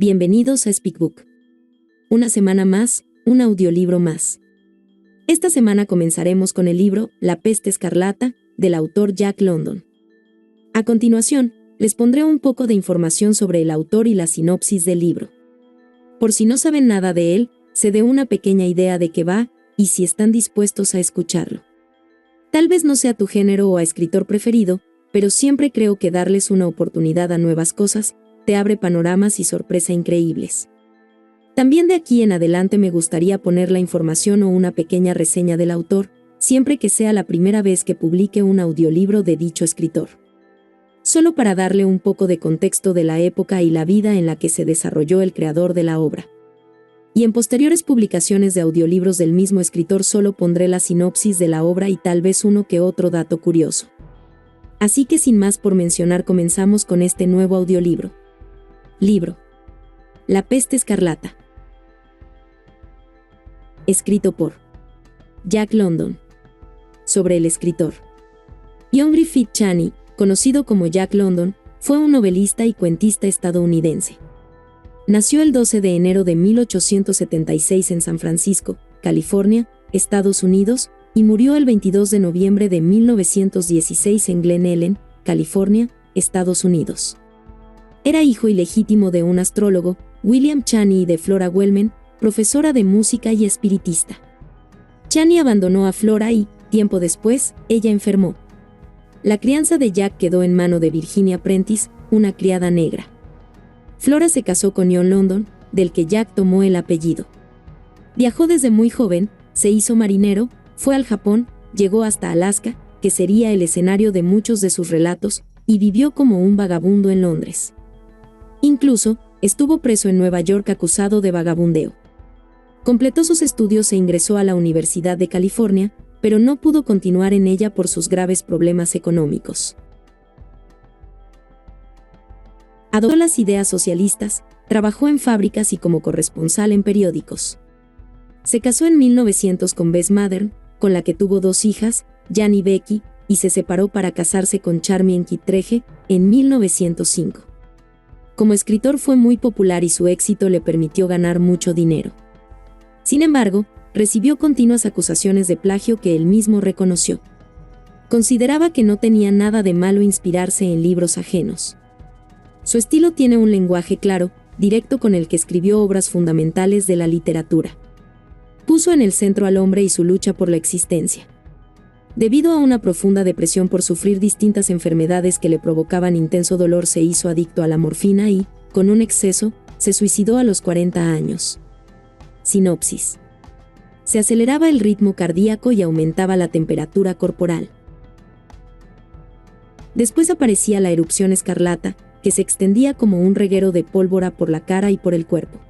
Bienvenidos a Speakbook. Una semana más, un audiolibro más. Esta semana comenzaremos con el libro La peste escarlata, del autor Jack London. A continuación, les pondré un poco de información sobre el autor y la sinopsis del libro. Por si no saben nada de él, se dé una pequeña idea de qué va, y si están dispuestos a escucharlo. Tal vez no sea tu género o escritor preferido, pero siempre creo que darles una oportunidad a nuevas cosas te abre panoramas y sorpresa increíbles. También de aquí en adelante me gustaría poner la información o una pequeña reseña del autor, siempre que sea la primera vez que publique un audiolibro de dicho escritor. Solo para darle un poco de contexto de la época y la vida en la que se desarrolló el creador de la obra. Y en posteriores publicaciones de audiolibros del mismo escritor solo pondré la sinopsis de la obra y tal vez uno que otro dato curioso. Así que sin más por mencionar, comenzamos con este nuevo audiolibro. Libro. La peste escarlata. Escrito por Jack London. Sobre el escritor. John Griffith Chaney, conocido como Jack London, fue un novelista y cuentista estadounidense. Nació el 12 de enero de 1876 en San Francisco, California, Estados Unidos, y murió el 22 de noviembre de 1916 en Glen Ellen, California, Estados Unidos. Era hijo ilegítimo de un astrólogo, William Chaney, y de Flora Wellman, profesora de música y espiritista. Chaney abandonó a Flora y, tiempo después, ella enfermó. La crianza de Jack quedó en mano de Virginia Prentice, una criada negra. Flora se casó con John London, del que Jack tomó el apellido. Viajó desde muy joven, se hizo marinero, fue al Japón, llegó hasta Alaska, que sería el escenario de muchos de sus relatos, y vivió como un vagabundo en Londres. Incluso, estuvo preso en Nueva York acusado de vagabundeo. Completó sus estudios e ingresó a la Universidad de California, pero no pudo continuar en ella por sus graves problemas económicos. Adoptó las ideas socialistas, trabajó en fábricas y como corresponsal en periódicos. Se casó en 1900 con Bess Mathern, con la que tuvo 2 hijas, Jan y Becky, y se separó para casarse con Charmian Kittredge en 1905. Como escritor fue muy popular y su éxito le permitió ganar mucho dinero. Sin embargo, recibió continuas acusaciones de plagio que él mismo reconoció. Consideraba que no tenía nada de malo inspirarse en libros ajenos. Su estilo tiene un lenguaje claro, directo con el que escribió obras fundamentales de la literatura. Puso en el centro al hombre y su lucha por la existencia. Debido a una profunda depresión por sufrir distintas enfermedades que le provocaban intenso dolor, se hizo adicto a la morfina y, con un exceso, se suicidó a los 40 años. Sinopsis. Se aceleraba el ritmo cardíaco y aumentaba la temperatura corporal. Después aparecía la erupción escarlata, que se extendía como un reguero de pólvora por la cara y por el cuerpo.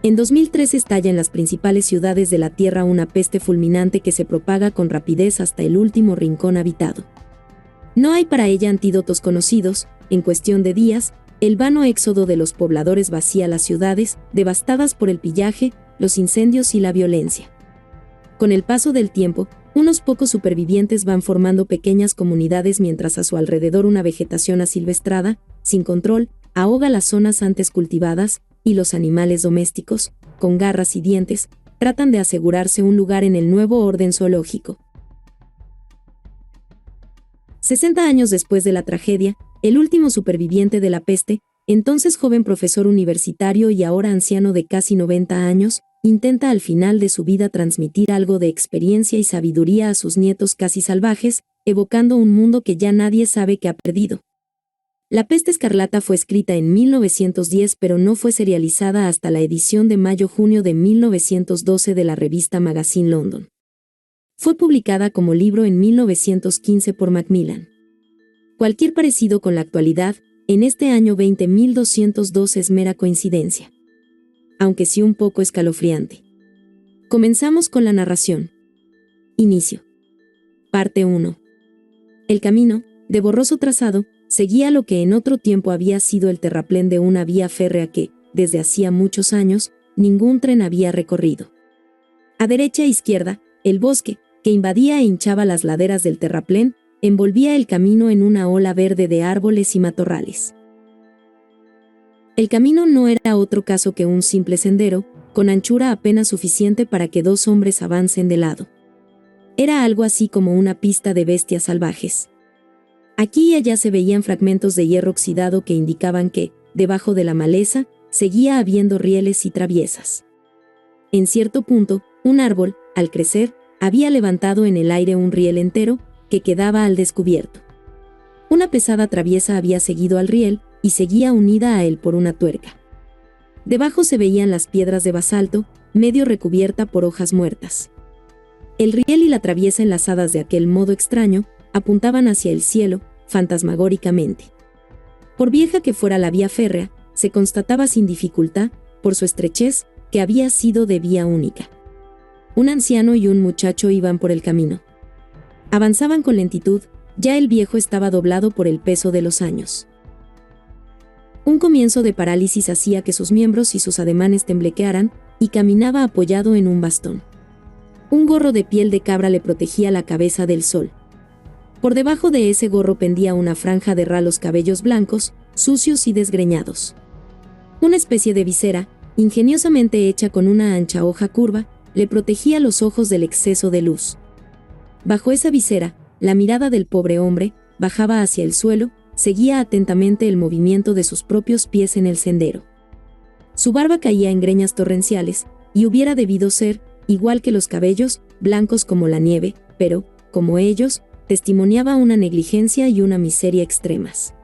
En 2003 estalla en las principales ciudades de la Tierra una peste fulminante que se propaga con rapidez hasta el último rincón habitado. No hay para ella antídotos conocidos. En cuestión de días, el vano éxodo de los pobladores vacía las ciudades, devastadas por el pillaje, los incendios y la violencia. Con el paso del tiempo, unos pocos supervivientes van formando pequeñas comunidades mientras a su alrededor una vegetación asilvestrada, sin control, ahoga las zonas antes cultivadas, y los animales domésticos, con garras y dientes, tratan de asegurarse un lugar en el nuevo orden zoológico. 60 años después de la tragedia, el último superviviente de la peste, entonces joven profesor universitario y ahora anciano de casi 90 años, intenta al final de su vida transmitir algo de experiencia y sabiduría a sus nietos casi salvajes, evocando un mundo que ya nadie sabe que ha perdido. La peste escarlata fue escrita en 1910 pero no fue serializada hasta la edición de mayo-junio de 1912 de la revista Magazine London. Fue publicada como libro en 1915 por Macmillan. Cualquier parecido con la actualidad, en este año 20.202 es mera coincidencia. Aunque sí un poco escalofriante. Comenzamos con la narración. Inicio. Parte 1. El camino, de borroso trazado, seguía lo que en otro tiempo había sido el terraplén de una vía férrea que, desde hacía muchos años, ningún tren había recorrido. A derecha e izquierda, el bosque, que invadía e hinchaba las laderas del terraplén, envolvía el camino en una ola verde de árboles y matorrales. El camino no era otro caso que un simple sendero, con anchura apenas suficiente para que dos hombres avancen de lado. Era algo así como una pista de bestias salvajes. Aquí y allá se veían fragmentos de hierro oxidado que indicaban que, debajo de la maleza, seguía habiendo rieles y traviesas. En cierto punto, un árbol, al crecer, había levantado en el aire un riel entero, que quedaba al descubierto. Una pesada traviesa había seguido al riel, y seguía unida a él por una tuerca. Debajo se veían las piedras de basalto, medio recubierta por hojas muertas. El riel y la traviesa enlazadas de aquel modo extraño, apuntaban hacia el cielo, fantasmagóricamente. Por vieja que fuera la vía férrea, se constataba sin dificultad, por su estrechez, que había sido de vía única. Un anciano y un muchacho iban por el camino. Avanzaban con lentitud, ya el viejo estaba doblado por el peso de los años. Un comienzo de parálisis hacía que sus miembros y sus ademanes temblequearan, y caminaba apoyado en un bastón. Un gorro de piel de cabra le protegía la cabeza del sol. Por debajo de ese gorro pendía una franja de ralos cabellos blancos, sucios y desgreñados. Una especie de visera, ingeniosamente hecha con una ancha hoja curva, le protegía los ojos del exceso de luz. Bajo esa visera, la mirada del pobre hombre bajaba hacia el suelo, seguía atentamente el movimiento de sus propios pies en el sendero. Su barba caía en greñas torrenciales, y hubiera debido ser, igual que los cabellos, blancos como la nieve, pero, como ellos, testimoniaba una negligencia y una miseria extremas.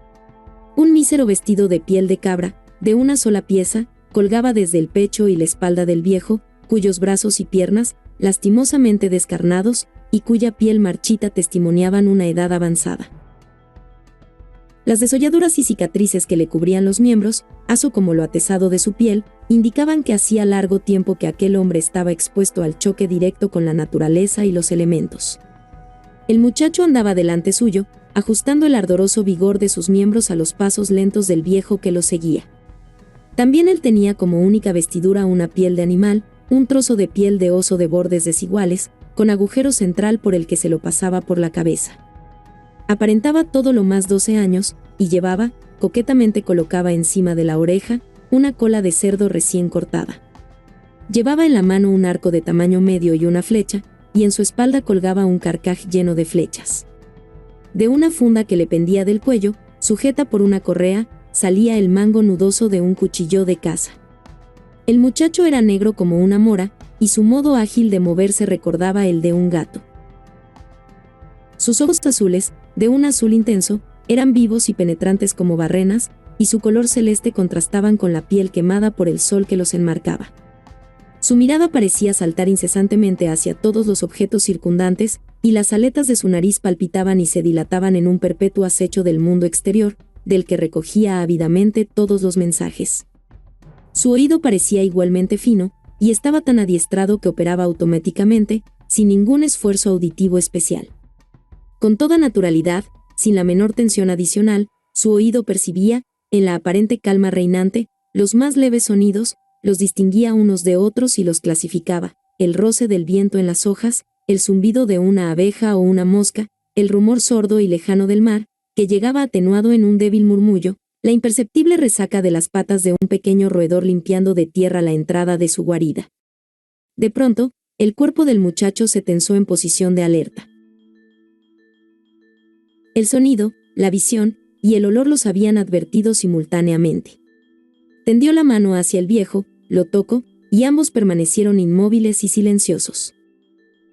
Un mísero vestido de piel de cabra, de una sola pieza, colgaba desde el pecho y la espalda del viejo, cuyos brazos y piernas, lastimosamente descarnados, y cuya piel marchita testimoniaban una edad avanzada. Las desolladuras y cicatrices que le cubrían los miembros, aso como lo atezado de su piel, indicaban que hacía largo tiempo que aquel hombre estaba expuesto al choque directo con la naturaleza y los elementos. El muchacho andaba delante suyo, ajustando el ardoroso vigor de sus miembros a los pasos lentos del viejo que lo seguía. También él tenía como única vestidura una piel de animal, un trozo de piel de oso de bordes desiguales, con agujero central por el que se lo pasaba por la cabeza. Aparentaba todo lo más 12 años, y llevaba, coquetamente colocaba encima de la oreja, una cola de cerdo recién cortada. Llevaba en la mano un arco de tamaño medio y una flecha, y en su espalda colgaba un carcaj lleno de flechas. De una funda que le pendía del cuello, sujeta por una correa, salía el mango nudoso de un cuchillo de caza. El muchacho era negro como una mora, y su modo ágil de moverse recordaba el de un gato. Sus ojos azules, de un azul intenso, eran vivos y penetrantes como barrenas, y su color celeste contrastaban con la piel quemada por el sol que los enmarcaba. Su mirada parecía saltar incesantemente hacia todos los objetos circundantes, y las aletas de su nariz palpitaban y se dilataban en un perpetuo acecho del mundo exterior, del que recogía ávidamente todos los mensajes. Su oído parecía igualmente fino, y estaba tan adiestrado que operaba automáticamente, sin ningún esfuerzo auditivo especial. Con toda naturalidad, sin la menor tensión adicional, su oído percibía, en la aparente calma reinante, los más leves sonidos, los distinguía unos de otros y los clasificaba: el roce del viento en las hojas, el zumbido de una abeja o una mosca, el rumor sordo y lejano del mar, que llegaba atenuado en un débil murmullo, la imperceptible resaca de las patas de un pequeño roedor limpiando de tierra la entrada de su guarida. De pronto, el cuerpo del muchacho se tensó en posición de alerta. El sonido, la visión y el olor los habían advertido simultáneamente. Tendió la mano hacia el viejo, lo tocó, y ambos permanecieron inmóviles y silenciosos.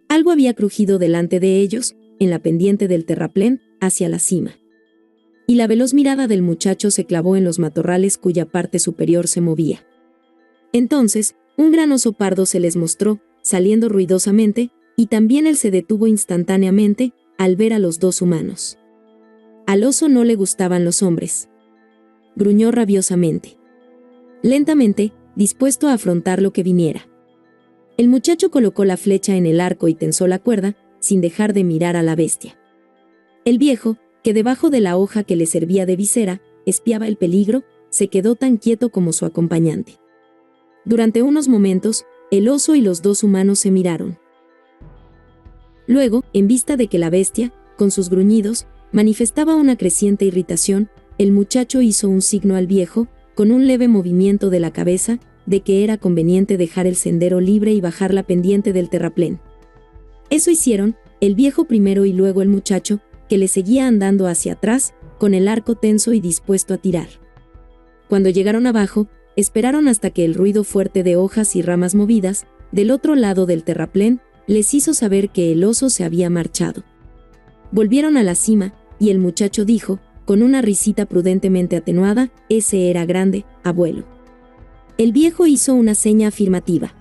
Algo había crujido delante de ellos, en la pendiente del terraplén, hacia la cima. Y la veloz mirada del muchacho se clavó en los matorrales cuya parte superior se movía. Entonces, un gran oso pardo se les mostró, saliendo ruidosamente, y también él se detuvo instantáneamente, al ver a los dos humanos. Al oso no le gustaban los hombres. Gruñó rabiosamente. Lentamente, dispuesto a afrontar lo que viniera. El muchacho colocó la flecha en el arco y tensó la cuerda, sin dejar de mirar a la bestia. El viejo, que debajo de la hoja que le servía de visera, espiaba el peligro, se quedó tan quieto como su acompañante. Durante unos momentos, el oso y los dos humanos se miraron. Luego, en vista de que la bestia, con sus gruñidos, manifestaba una creciente irritación, el muchacho hizo un signo al viejo, con un leve movimiento de la cabeza, de que era conveniente dejar el sendero libre y bajar la pendiente del terraplén. Eso hicieron, el viejo primero y luego el muchacho, que le seguía andando hacia atrás, con el arco tenso y dispuesto a tirar. Cuando llegaron abajo, esperaron hasta que el ruido fuerte de hojas y ramas movidas, del otro lado del terraplén, les hizo saber que el oso se había marchado. Volvieron a la cima, y el muchacho dijo, con una risita prudentemente atenuada: «Ese era grande, abuelo». El viejo hizo una seña afirmativa.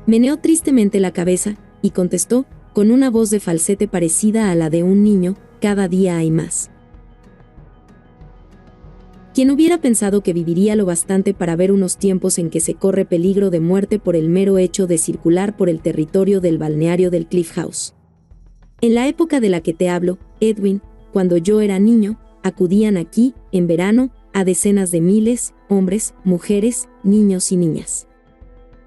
Meneó tristemente la cabeza, y contestó, con una voz de falsete parecida a la de un niño: «Cada día hay más». ¿Quién hubiera pensado que viviría lo bastante para ver unos tiempos en que se corre peligro de muerte por el mero hecho de circular por el territorio del balneario del Cliff House? En la época de la que te hablo, Edwin, cuando yo era niño, acudían aquí, en verano, a decenas de miles, hombres, mujeres, niños y niñas.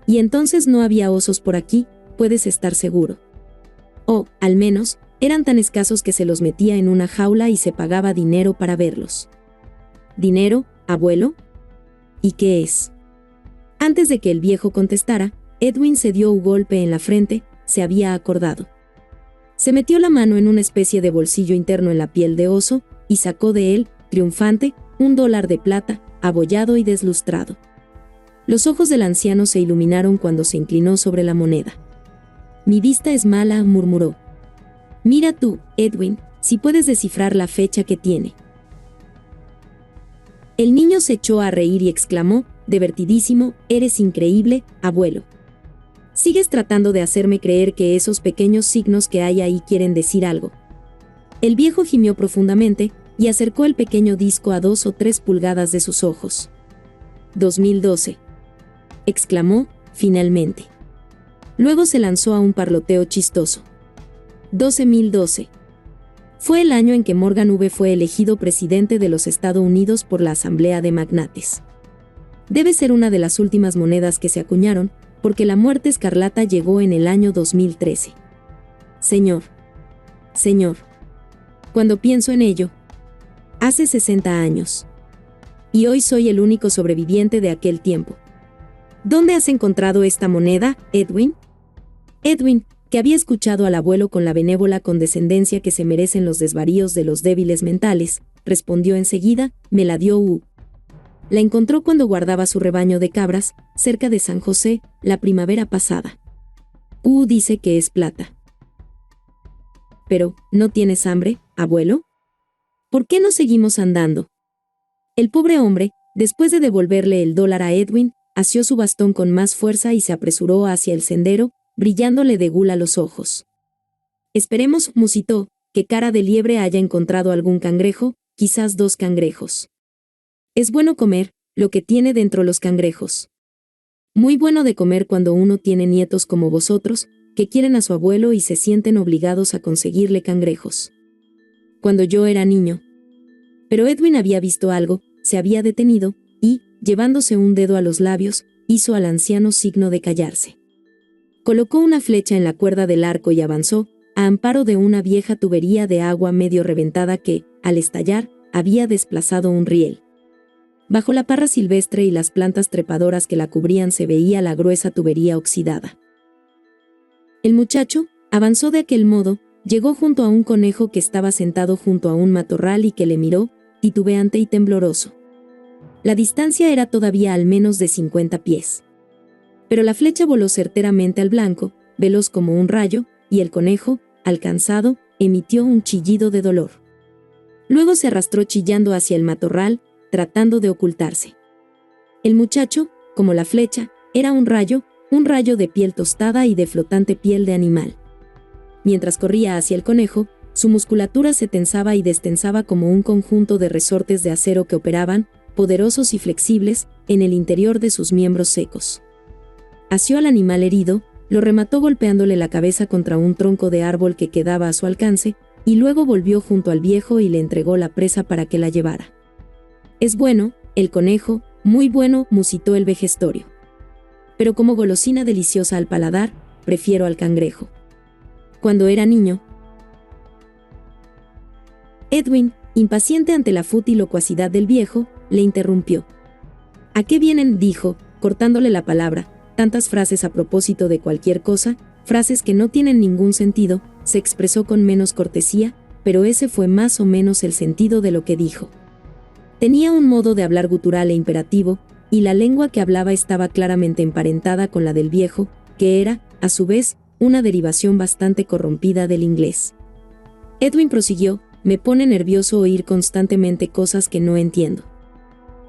Y entonces no había osos por aquí, puedes estar seguro. O, al menos, eran tan escasos que se los metía en una jaula y se pagaba dinero para verlos. ¿Dinero, abuelo? ¿Y qué es? Antes de que el viejo contestara, Edwin se dio un golpe en la frente, se había acordado. Se metió la mano en una especie de bolsillo interno en la piel de oso, y sacó de él, triunfante, $1 de plata, abollado y deslustrado. Los ojos del anciano se iluminaron cuando se inclinó sobre la moneda. «Mi vista es mala», murmuró. «Mira tú, Edwin, si puedes descifrar la fecha que tiene». El niño se echó a reír y exclamó, divertidísimo: «Eres increíble, abuelo. Sigues tratando de hacerme creer que esos pequeños signos que hay ahí quieren decir algo». El viejo gimió profundamente, y acercó el pequeño disco a 2 o 3 pulgadas de sus ojos. «2012», exclamó, finalmente. Luego se lanzó a un parloteo chistoso. «12012. Fue el año en que Morgan V fue elegido presidente de los Estados Unidos por la Asamblea de Magnates. Debe ser una de las últimas monedas que se acuñaron, porque la muerte escarlata llegó en el año 2013. Señor. Cuando pienso en ello, hace 60 años. Y hoy soy el único sobreviviente de aquel tiempo. ¿Dónde has encontrado esta moneda, Edwin?» Edwin, que había escuchado al abuelo con la benévola condescendencia que se merecen los desvaríos de los débiles mentales, respondió enseguida: «Me la dio U. La encontró cuando guardaba su rebaño de cabras, cerca de San José, la primavera pasada. U dice que es plata». «Pero, ¿no tienes hambre, abuelo? ¿Por qué no seguimos andando?» El pobre hombre, después de devolverle el $1 a Edwin, asió su bastón con más fuerza y se apresuró hacia el sendero, brillándole de gula los ojos. «Esperemos», musitó, «que Cara de Liebre haya encontrado algún cangrejo, quizás 2 cangrejos. Es bueno comer lo que tiene dentro los cangrejos. Muy bueno de comer cuando uno tiene nietos como vosotros, que quieren a su abuelo y se sienten obligados a conseguirle cangrejos. Cuando yo era niño». Pero Edwin había visto algo, se había detenido, y, llevándose un dedo a los labios, hizo al anciano signo de callarse. Colocó una flecha en la cuerda del arco y avanzó, a amparo de una vieja tubería de agua medio reventada que, al estallar, había desplazado un riel. Bajo la parra silvestre y las plantas trepadoras que la cubrían se veía la gruesa tubería oxidada. El muchacho avanzó de aquel modo, llegó junto a un conejo que estaba sentado junto a un matorral y que le miró, titubeante y tembloroso. La distancia era todavía al menos de 50 pies. Pero la flecha voló certeramente al blanco, veloz como un rayo, y el conejo, alcanzado, emitió un chillido de dolor. Luego se arrastró chillando hacia el matorral, tratando de ocultarse. El muchacho, como la flecha, era un rayo de piel tostada y de flotante piel de animal. Mientras corría hacia el conejo, su musculatura se tensaba y destensaba como un conjunto de resortes de acero que operaban, poderosos y flexibles, en el interior de sus miembros secos. Asió al animal herido, lo remató golpeándole la cabeza contra un tronco de árbol que quedaba a su alcance, y luego volvió junto al viejo y le entregó la presa para que la llevara. «Es bueno, el conejo, muy bueno», musitó el vejestorio. «Pero como golosina deliciosa al paladar, prefiero al cangrejo. Cuando era niño». Edwin, impaciente ante la fútil locuacidad del viejo, le interrumpió. ¿A qué vienen?, dijo, cortándole la palabra. Tantas frases a propósito de cualquier cosa, frases que no tienen ningún sentido. Se expresó con menos cortesía, pero ese fue más o menos el sentido de lo que dijo. Tenía un modo de hablar gutural e imperativo, y la lengua que hablaba estaba claramente emparentada con la del viejo, que era, a su vez, una derivación bastante corrompida del inglés. Edwin prosiguió: me pone nervioso oír constantemente cosas que no entiendo.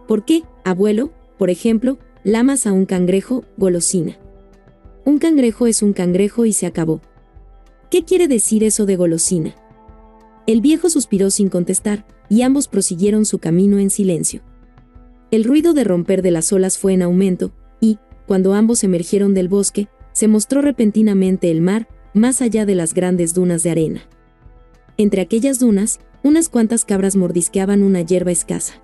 ¿Por qué, abuelo, por ejemplo, lamas a un cangrejo, golosina? Un cangrejo es un cangrejo y se acabó. ¿Qué quiere decir eso de golosina? El viejo suspiró sin contestar, y ambos prosiguieron su camino en silencio. El ruido de romper de las olas fue en aumento, y, cuando ambos emergieron del bosque, se mostró repentinamente el mar, más allá de las grandes dunas de arena. Entre aquellas dunas, unas cuantas cabras mordisqueaban una hierba escasa.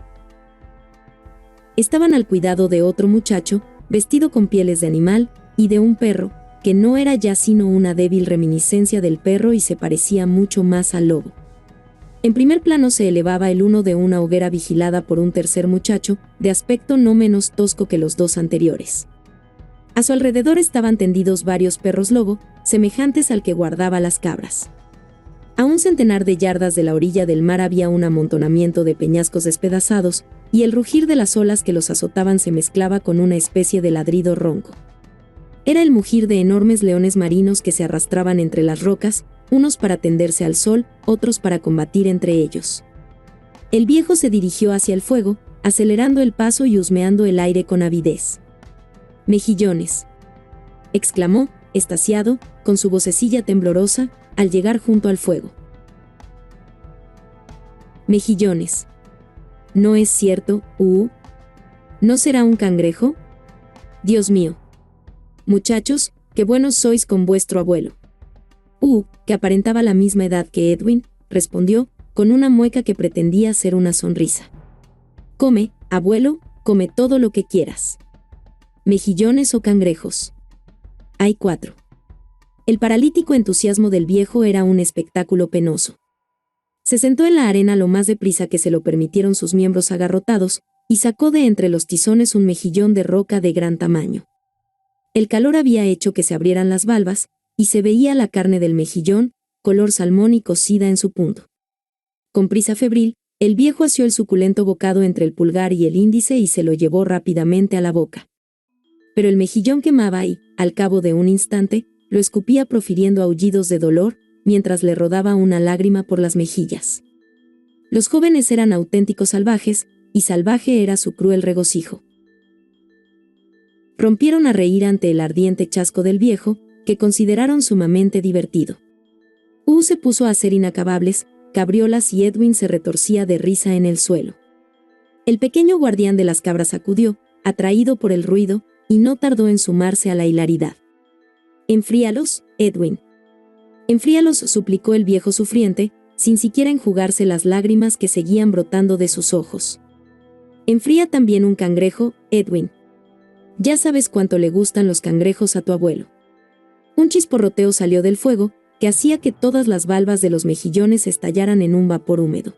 Estaban al cuidado de otro muchacho, vestido con pieles de animal, y de un perro, que no era ya sino una débil reminiscencia del perro y se parecía mucho más al lobo. En primer plano se elevaba el uno de una hoguera vigilada por un tercer muchacho, de aspecto no menos tosco que los dos anteriores. A su alrededor estaban tendidos varios perros lobo, semejantes al que guardaba las cabras. A un centenar de yardas de la orilla del mar había un amontonamiento de peñascos despedazados, y el rugir de las olas que los azotaban se mezclaba con una especie de ladrido ronco. Era el mugir de enormes leones marinos que se arrastraban entre las rocas, unos para tenderse al sol, otros para combatir entre ellos. El viejo se dirigió hacia el fuego, acelerando el paso y husmeando el aire con avidez. «Mejillones», exclamó, extasiado, con su vocecilla temblorosa, al llegar junto al fuego. «Mejillones. ¿No es cierto, ¿No será un cangrejo? Dios mío. Muchachos, qué buenos sois con vuestro abuelo». Que aparentaba la misma edad que Edwin, respondió, con una mueca que pretendía ser una sonrisa. «Come, abuelo, come todo lo que quieras. ¿Mejillones o cangrejos? Hay 4. El paralítico entusiasmo del viejo era un espectáculo penoso. Se sentó en la arena lo más deprisa que se lo permitieron sus miembros agarrotados, y sacó de entre los tizones un mejillón de roca de gran tamaño. El calor había hecho que se abrieran las valvas, y se veía la carne del mejillón, color salmón y cocida en su punto. Con prisa febril, el viejo asió el suculento bocado entre el pulgar y el índice y se lo llevó rápidamente a la boca. Pero el mejillón quemaba y, al cabo de un instante, lo escupía profiriendo aullidos de dolor, mientras le rodaba una lágrima por las mejillas. Los jóvenes eran auténticos salvajes, y salvaje era su cruel regocijo. Rompieron a reír ante el ardiente chasco del viejo, que consideraron sumamente divertido. Se puso a hacer inacabables cabriolas y Edwin se retorcía de risa en el suelo. El pequeño guardián de las cabras acudió, atraído por el ruido, y no tardó en sumarse a la hilaridad. «Enfríalos, Edwin. Enfríalos», suplicó el viejo sufriente, sin siquiera enjugarse las lágrimas que seguían brotando de sus ojos. «Enfría también un cangrejo, Edwin. Ya sabes cuánto le gustan los cangrejos a tu abuelo». Un chisporroteo salió del fuego, que hacía que todas las valvas de los mejillones estallaran en un vapor húmedo.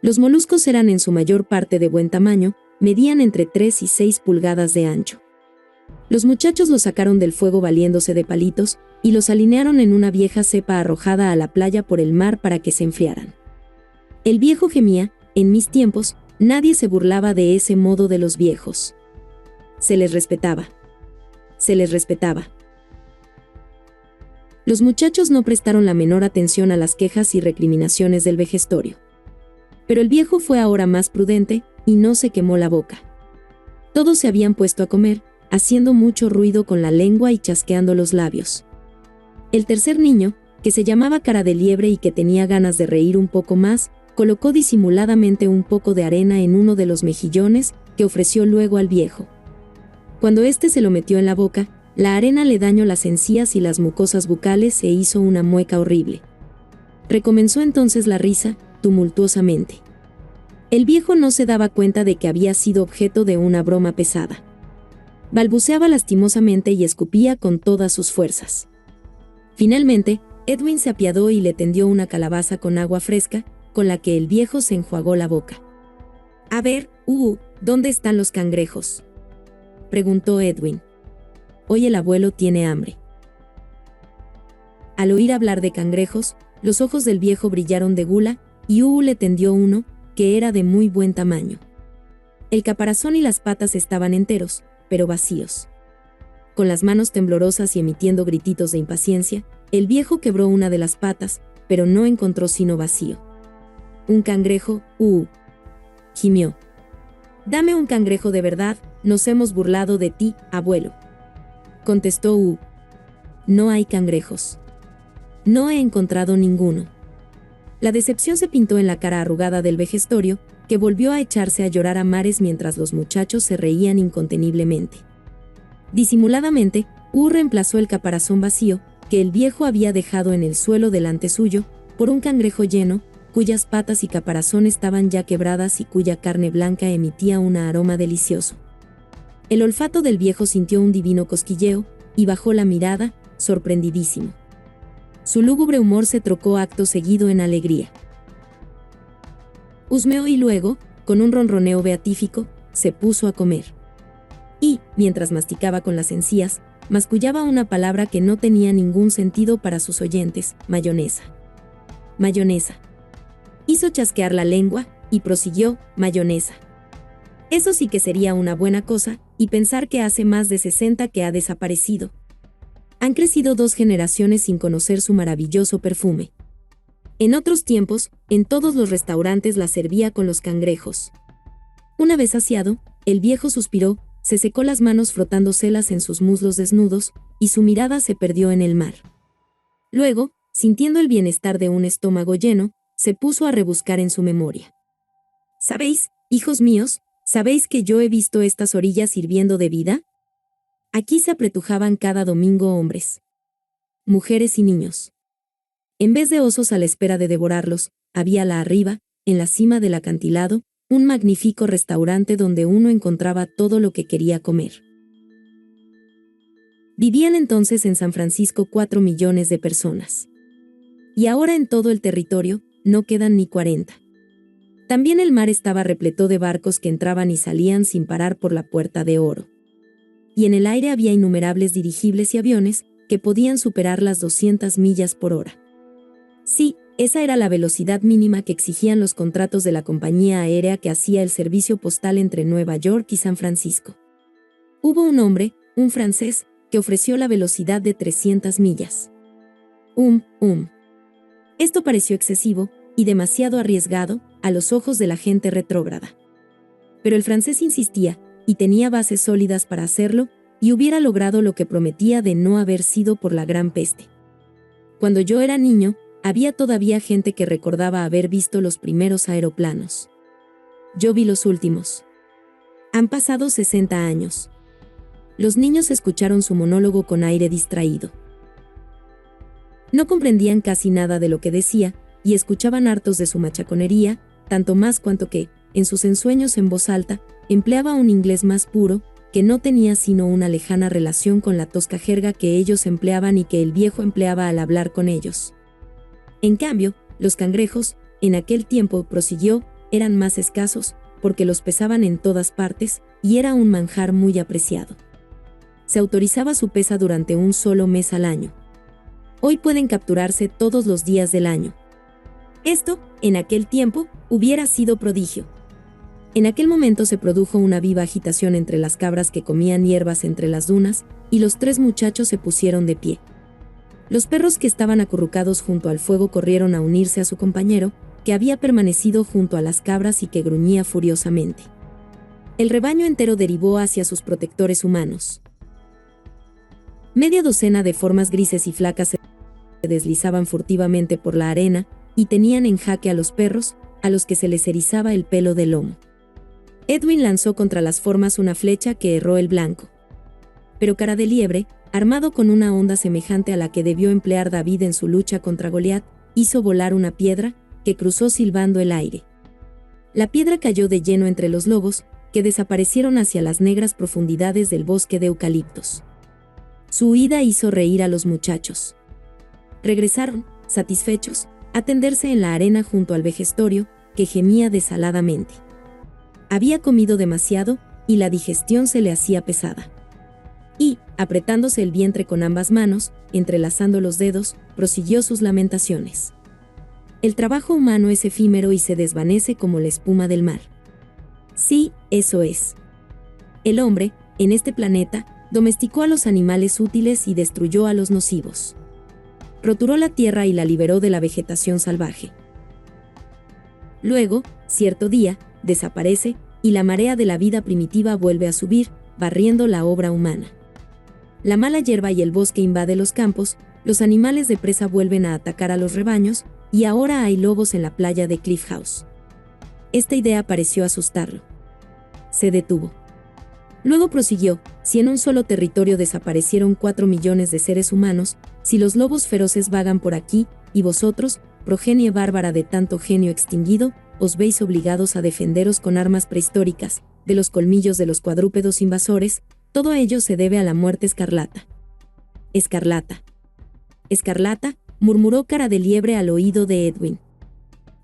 Los moluscos eran en su mayor parte de buen tamaño, medían entre 3 y 6 pulgadas de ancho. Los muchachos los sacaron del fuego valiéndose de palitos, y los alinearon en una vieja cepa arrojada a la playa por el mar para que se enfriaran. El viejo gemía: «En mis tiempos, nadie se burlaba de ese modo de los viejos. Se les respetaba. Se les respetaba». Los muchachos no prestaron la menor atención a las quejas y recriminaciones del vejestorio. Pero el viejo fue ahora más prudente, y no se quemó la boca. Todos se habían puesto a comer, haciendo mucho ruido con la lengua y chasqueando los labios. El tercer niño, que se llamaba Cara de Liebre y que tenía ganas de reír un poco más, colocó disimuladamente un poco de arena en uno de los mejillones, que ofreció luego al viejo. Cuando éste se lo metió en la boca, la arena le dañó las encías y las mucosas bucales e hizo una mueca horrible. Recomenzó entonces la risa, tumultuosamente. El viejo no se daba cuenta de que había sido objeto de una broma pesada. Balbuceaba lastimosamente y escupía con todas sus fuerzas. Finalmente, Edwin se apiadó y le tendió una calabaza con agua fresca, con la que el viejo se enjuagó la boca. «A ver, ¿Dónde están los cangrejos?, preguntó Edwin. Hoy el abuelo tiene hambre. Al oír hablar de cangrejos, los ojos del viejo brillaron de gula, y le tendió uno, que era de muy buen tamaño. El caparazón y las patas estaban enteros, pero vacíos. Con las manos temblorosas y emitiendo grititos de impaciencia, el viejo quebró una de las patas, pero no encontró sino vacío. «Un cangrejo, gimió. «Dame un cangrejo de verdad, nos hemos burlado de ti, abuelo», contestó «No hay cangrejos. No he encontrado ninguno». La decepción se pintó en la cara arrugada del vejestorio, que volvió a echarse a llorar a mares mientras los muchachos se reían inconteniblemente. Disimuladamente, reemplazó el caparazón vacío, que el viejo había dejado en el suelo delante suyo, por un cangrejo lleno, cuyas patas y caparazón estaban ya quebradas y cuya carne blanca emitía un aroma delicioso. El olfato del viejo sintió un divino cosquilleo, y bajó la mirada, sorprendidísimo. Su lúgubre humor se trocó acto seguido en alegría. Husmeó y luego, con un ronroneo beatífico, se puso a comer. Y, mientras masticaba con las encías, mascullaba una palabra que no tenía ningún sentido para sus oyentes: mayonesa. Mayonesa. Hizo chasquear la lengua, y prosiguió: mayonesa. Eso sí que sería una buena cosa, y pensar que hace más de 60 que ha desaparecido. Han crecido 2 generaciones sin conocer su maravilloso perfume. En otros tiempos, en todos los restaurantes la servía con los cangrejos. Una vez saciado, el viejo suspiró, se secó las manos frotándoselas en sus muslos desnudos, y su mirada se perdió en el mar. Luego, sintiendo el bienestar de un estómago lleno, se puso a rebuscar en su memoria. «¿Sabéis, hijos míos, sabéis que yo he visto estas orillas hirviendo de vida? Aquí se apretujaban cada domingo hombres, mujeres y niños. En vez de osos a la espera de devorarlos, había la arriba, en la cima del acantilado, un magnífico restaurante donde uno encontraba todo lo que quería comer». Vivían entonces en San Francisco 4 millones de personas. Y ahora en todo el territorio, no quedan ni 40. También el mar estaba repleto de barcos que entraban y salían sin parar por la Puerta de Oro. Y en el aire había innumerables dirigibles y aviones que podían superar las 200 millas por hora. Sí, esa era la velocidad mínima que exigían los contratos de la compañía aérea que hacía el servicio postal entre Nueva York y San Francisco. Hubo un hombre, un francés, que ofreció la velocidad de 300 millas. Esto pareció excesivo y demasiado arriesgado a los ojos de la gente retrógrada. Pero el francés insistía, y tenía bases sólidas para hacerlo, y hubiera logrado lo que prometía de no haber sido por la gran peste. Cuando yo era niño, había todavía gente que recordaba haber visto los primeros aeroplanos. Yo vi los últimos. Han pasado 60 años. Los niños escucharon su monólogo con aire distraído. No comprendían casi nada de lo que decía, y escuchaban hartos de su machaconería, tanto más cuanto que, en sus ensueños en voz alta, empleaba un inglés más puro, que no tenía sino una lejana relación con la tosca jerga que ellos empleaban y que el viejo empleaba al hablar con ellos. En cambio, los cangrejos, en aquel tiempo, prosiguió, eran más escasos, porque los pesaban en todas partes, y era un manjar muy apreciado. Se autorizaba su pesa durante un solo mes al año. Hoy pueden capturarse todos los días del año. Esto, en aquel tiempo, hubiera sido prodigio. En aquel momento se produjo una viva agitación entre las cabras que comían hierbas entre las dunas, y los 3 muchachos se pusieron de pie. Los perros que estaban acurrucados junto al fuego corrieron a unirse a su compañero, que había permanecido junto a las cabras y que gruñía furiosamente. El rebaño entero derivó hacia sus protectores humanos. Media docena de formas grises y flacas se deslizaban furtivamente por la arena, y tenían en jaque a los perros, a los que se les erizaba el pelo del lomo. Edwin lanzó contra las formas una flecha que erró el blanco. Pero Cara de Liebre, armado con una honda semejante a la que debió emplear David en su lucha contra Goliat, hizo volar una piedra, que cruzó silbando el aire. La piedra cayó de lleno entre los lobos, que desaparecieron hacia las negras profundidades del bosque de eucaliptos. Su huida hizo reír a los muchachos. Regresaron, satisfechos, a tenderse en la arena junto al vejestorio, que gemía desaladamente. Había comido demasiado y la digestión se le hacía pesada. Y, apretándose el vientre con ambas manos, entrelazando los dedos, prosiguió sus lamentaciones. El trabajo humano es efímero y se desvanece como la espuma del mar. Sí, eso es. El hombre, en este planeta, domesticó a los animales útiles y destruyó a los nocivos. Roturó la tierra y la liberó de la vegetación salvaje. Luego, cierto día, desaparece, y la marea de la vida primitiva vuelve a subir, barriendo la obra humana. La mala hierba y el bosque invade los campos, los animales de presa vuelven a atacar a los rebaños, y ahora hay lobos en la playa de Cliff House. Esta idea pareció asustarlo. Se detuvo. Luego prosiguió: si en un solo territorio desaparecieron 4 millones de seres humanos, si los lobos feroces vagan por aquí, y vosotros, progenie bárbara de tanto genio extinguido, os veis obligados a defenderos con armas prehistóricas, de los colmillos de los cuadrúpedos invasores, todo ello se debe a la muerte escarlata. Escarlata. Escarlata, murmuró Cara de Liebre al oído de Edwin.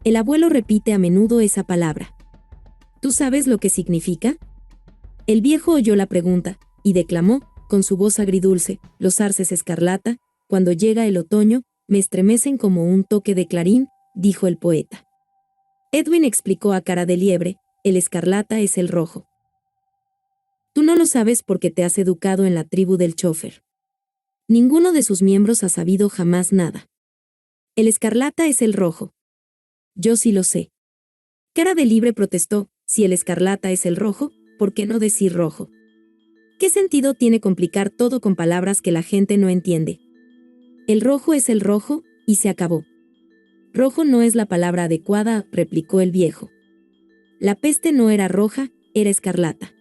El abuelo repite a menudo esa palabra. ¿Tú sabes lo que significa? El viejo oyó la pregunta, y declamó, con su voz agridulce: los arces escarlata, cuando llega el otoño, me estremecen como un toque de clarín, dijo el poeta. Edwin explicó a Cara de Liebre: el escarlata es el rojo. Tú no lo sabes porque te has educado en la tribu del chofer. Ninguno de sus miembros ha sabido jamás nada. El escarlata es el rojo. Yo sí lo sé. Cara de Liebre protestó: si el escarlata es el rojo, ¿por qué no decir rojo? ¿Qué sentido tiene complicar todo con palabras que la gente no entiende? El rojo es el rojo, y se acabó. Rojo no es la palabra adecuada, replicó el viejo. La peste no era roja, era escarlata.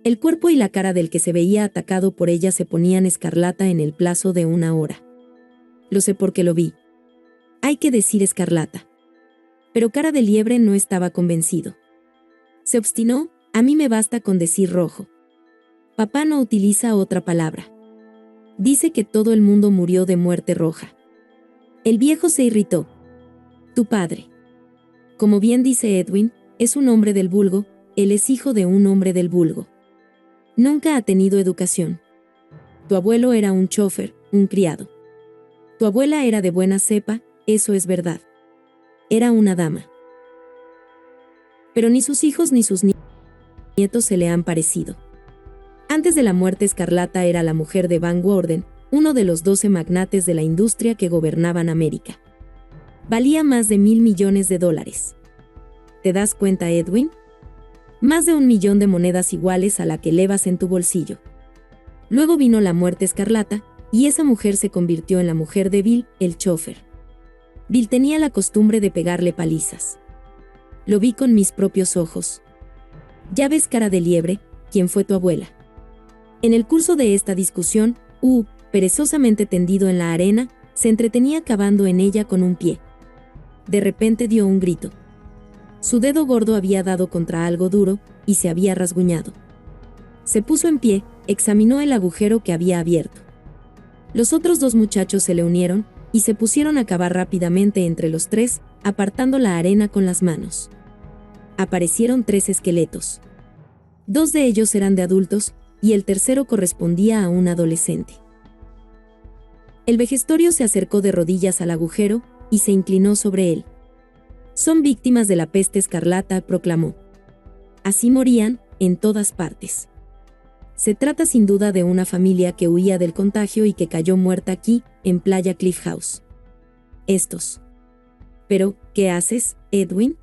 El cuerpo y la cara del que se veía atacado por ella se ponían escarlata en el plazo de 1 hora. Lo sé porque lo vi. Hay que decir escarlata. Pero Cara de Liebre no estaba convencido. Se obstinó: a mí me basta con decir rojo. Papá no utiliza otra palabra. Dice que todo el mundo murió de muerte roja. El viejo se irritó. Tu padre. Como bien dice Edwin, es un hombre del vulgo, él es hijo de un hombre del vulgo. Nunca ha tenido educación. Tu abuelo era un chofer, un criado. Tu abuela era de buena cepa, eso es verdad. Era una dama. Pero ni sus hijos ni sus nietos se le han parecido. Antes de la muerte escarlata era la mujer de Van Worden, uno de los 12 magnates de la industria que gobernaban América. Valía más de $1.000 millones. ¿Te das cuenta, Edwin? Más de 1 millón de monedas iguales a la que llevas en tu bolsillo. Luego vino la muerte escarlata, y esa mujer se convirtió en la mujer de Bill, el chofer. Bill tenía la costumbre de pegarle palizas. Lo vi con mis propios ojos. Ya ves, Cara de Liebre, ¿quién fue tu abuela? En el curso de esta discusión, perezosamente tendido en la arena, se entretenía cavando en ella con un pie. De repente dio un grito. Su dedo gordo había dado contra algo duro, y se había rasguñado. Se puso en pie, examinó el agujero que había abierto. Los otros 2 muchachos se le unieron, y se pusieron a cavar rápidamente entre los 3, apartando la arena con las manos. Aparecieron 3 esqueletos. 2 de ellos eran de adultos, y el tercero correspondía a un adolescente. El vejestorio se acercó de rodillas al agujero, y se inclinó sobre él. Son víctimas de la peste escarlata, proclamó. Así morían, en todas partes. Se trata sin duda de una familia que huía del contagio y que cayó muerta aquí, en Playa Cliff House. Estos. Pero, ¿qué haces, Edwin?